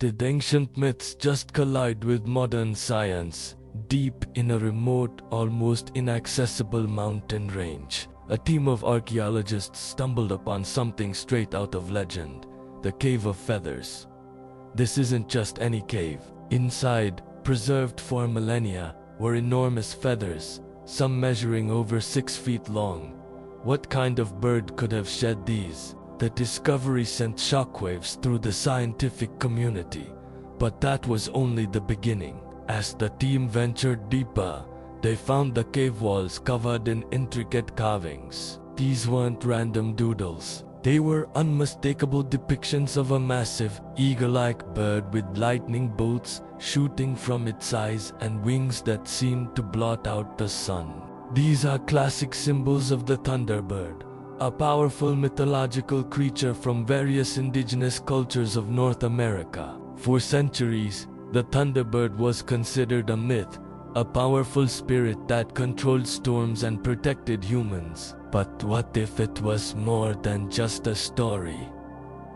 did ancient myths just collide with modern science? Deep in a remote, almost inaccessible mountain range, a team of archaeologists stumbled upon something straight out of legend: the Cave of Feathers. This isn't just any cave. Inside, preserved for millennia, were enormous feathers, some measuring over 6 feet long. What kind of bird could have shed these? The discovery sent shockwaves through the scientific community. But that was only the beginning. As the team ventured deeper, they found the cave walls covered in intricate carvings. These weren't random doodles. They were unmistakable depictions of a massive, eagle-like bird with lightning bolts shooting from its eyes and wings that seemed to blot out the sun. These are classic symbols of the Thunderbird, a powerful mythological creature from various indigenous cultures of North America. For centuries, the Thunderbird was considered a myth, a powerful spirit that controlled storms and protected humans. But what if it was more than just a story?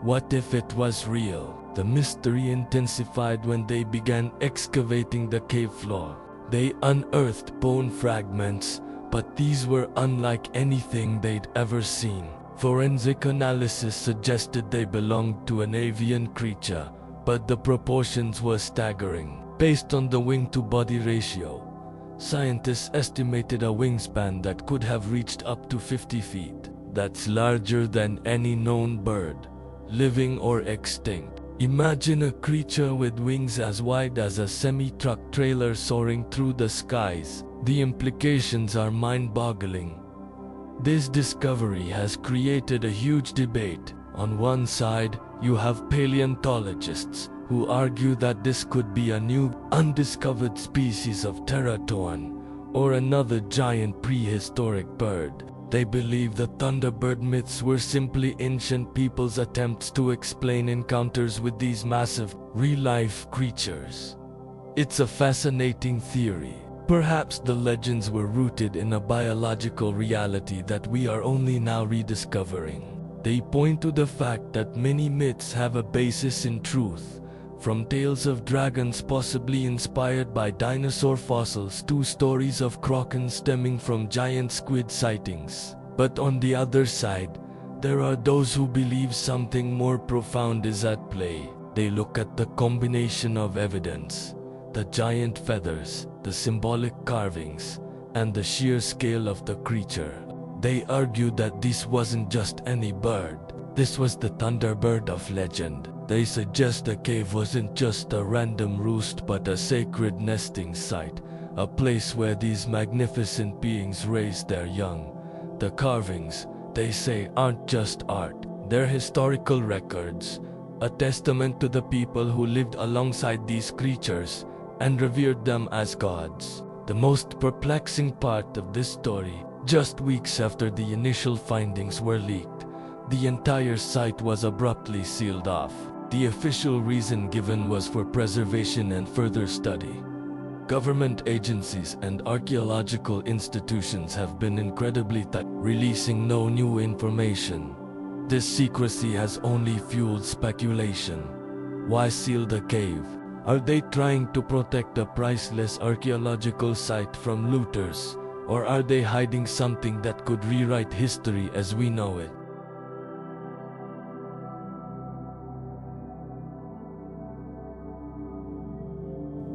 What if it was real? The mystery intensified when they began excavating the cave floor. They unearthed bone fragments, but these were unlike anything they'd ever seen. Forensic analysis suggested they belonged to an avian creature, but the proportions were staggering. Based on the wing-to-body ratio, scientists estimated a wingspan that could have reached up to 50 feet. That's larger than any known bird, living or extinct. Imagine a creature with wings as wide as a semi-truck trailer soaring through the skies. The implications are mind-boggling. This discovery has created a huge debate. On one side, you have paleontologists who argue that this could be a new, undiscovered species of Teratoan, or another giant prehistoric bird. They believe the Thunderbird myths were simply ancient people's attempts to explain encounters with these massive, real-life creatures. It's a fascinating theory. Perhaps the legends were rooted in a biological reality that we are only now rediscovering. They point to the fact that many myths have a basis in truth, from tales of dragons possibly inspired by dinosaur fossils to stories of krakens stemming from giant squid sightings. But on the other side, there are those who believe something more profound is at play. They look at the combination of evidence: the giant feathers, the symbolic carvings, and the sheer scale of the creature. They argue that this wasn't just any bird. This was the Thunderbird of legend. They suggest the cave wasn't just a random roost but a sacred nesting site, a place where these magnificent beings raised their young. The carvings, they say, aren't just art. They're historical records, a testament to the people who lived alongside these creatures and revered them as gods. The most perplexing part of this story: just weeks after the initial findings were leaked, the entire site was abruptly sealed off. The official reason given was for preservation and further study. Government agencies and archaeological institutions have been incredibly tight, releasing no new information. This secrecy has only fueled speculation. Why seal the cave? Are they trying to protect a priceless archaeological site from looters? Or are they hiding something that could rewrite history as we know it?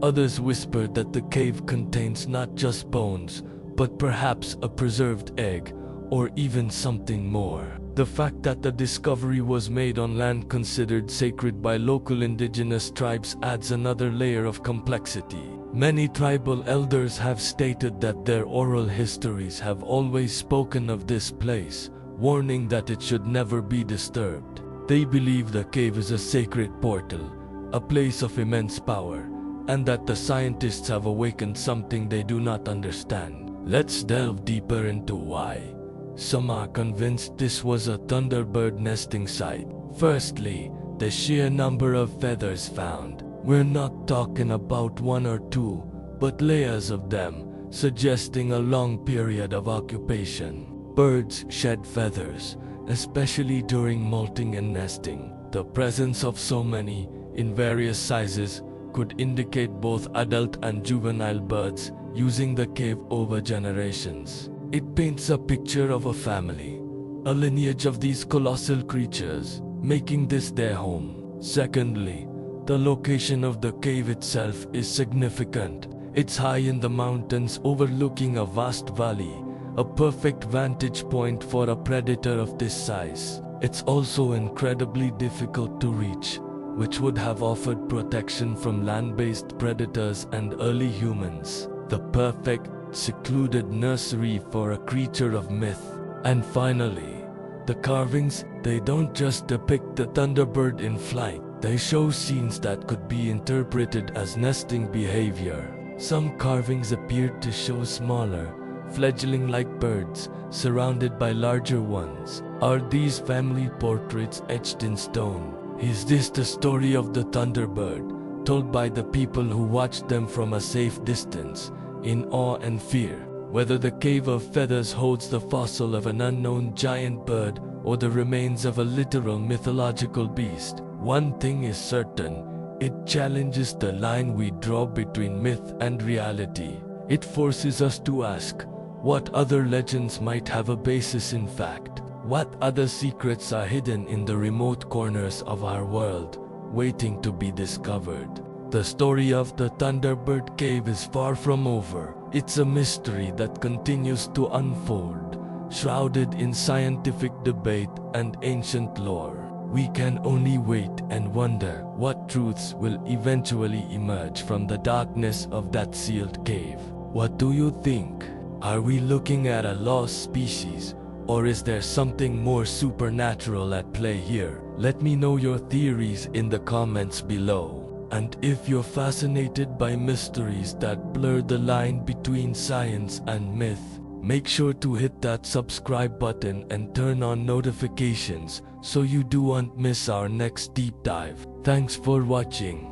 Others whisper that the cave contains not just bones, but perhaps a preserved egg, or even something more. The fact that the discovery was made on land considered sacred by local indigenous tribes adds another layer of complexity. Many tribal elders have stated that their oral histories have always spoken of this place, warning that it should never be disturbed. They believe the cave is a sacred portal, a place of immense power, and that the scientists have awakened something they do not understand. Let's delve deeper into why. Some are convinced this was a Thunderbird nesting site. Firstly, the sheer number of feathers found. We're not talking about one or two, but layers of them, suggesting a long period of occupation. Birds shed feathers, especially during molting and nesting. The presence of so many in various sizes could indicate both adult and juvenile birds using the cave over generations. It paints a picture of a family, a lineage of these colossal creatures, making this their home. Secondly, the location of the cave itself is significant. It's high in the mountains overlooking a vast valley, a perfect vantage point for a predator of this size. It's also incredibly difficult to reach, which would have offered protection from land-based predators and early humans. The perfect, secluded nursery for a creature of myth. And finally, the carvings, they don't just depict the thunderbird in flight. They show scenes that could be interpreted as nesting behavior. Some carvings appeared to show smaller, fledgling-like birds surrounded by larger ones. Are these family portraits etched in stone? Is this the story of the thunderbird, told by the people who watched them from a safe distance, in awe and fear? Whether the Cave of Feathers holds the fossil of an unknown giant bird or the remains of a literal mythological beast, one thing is certain: it challenges the line we draw between myth and reality. It forces us to ask, what other legends might have a basis in fact? What other secrets are hidden in the remote corners of our world, waiting to be discovered? The story of the Thunderbird Cave is far from over. It's a mystery that continues to unfold, shrouded in scientific debate and ancient lore. We can only wait and wonder what truths will eventually emerge from the darkness of that sealed cave. What do you think? Are we looking at a lost species, or is there something more supernatural at play here? Let me know your theories in the comments below. And if you're fascinated by mysteries that blur the line between science and myth, make sure to hit that subscribe button and turn on notifications so you don't miss our next deep dive. Thanks for watching.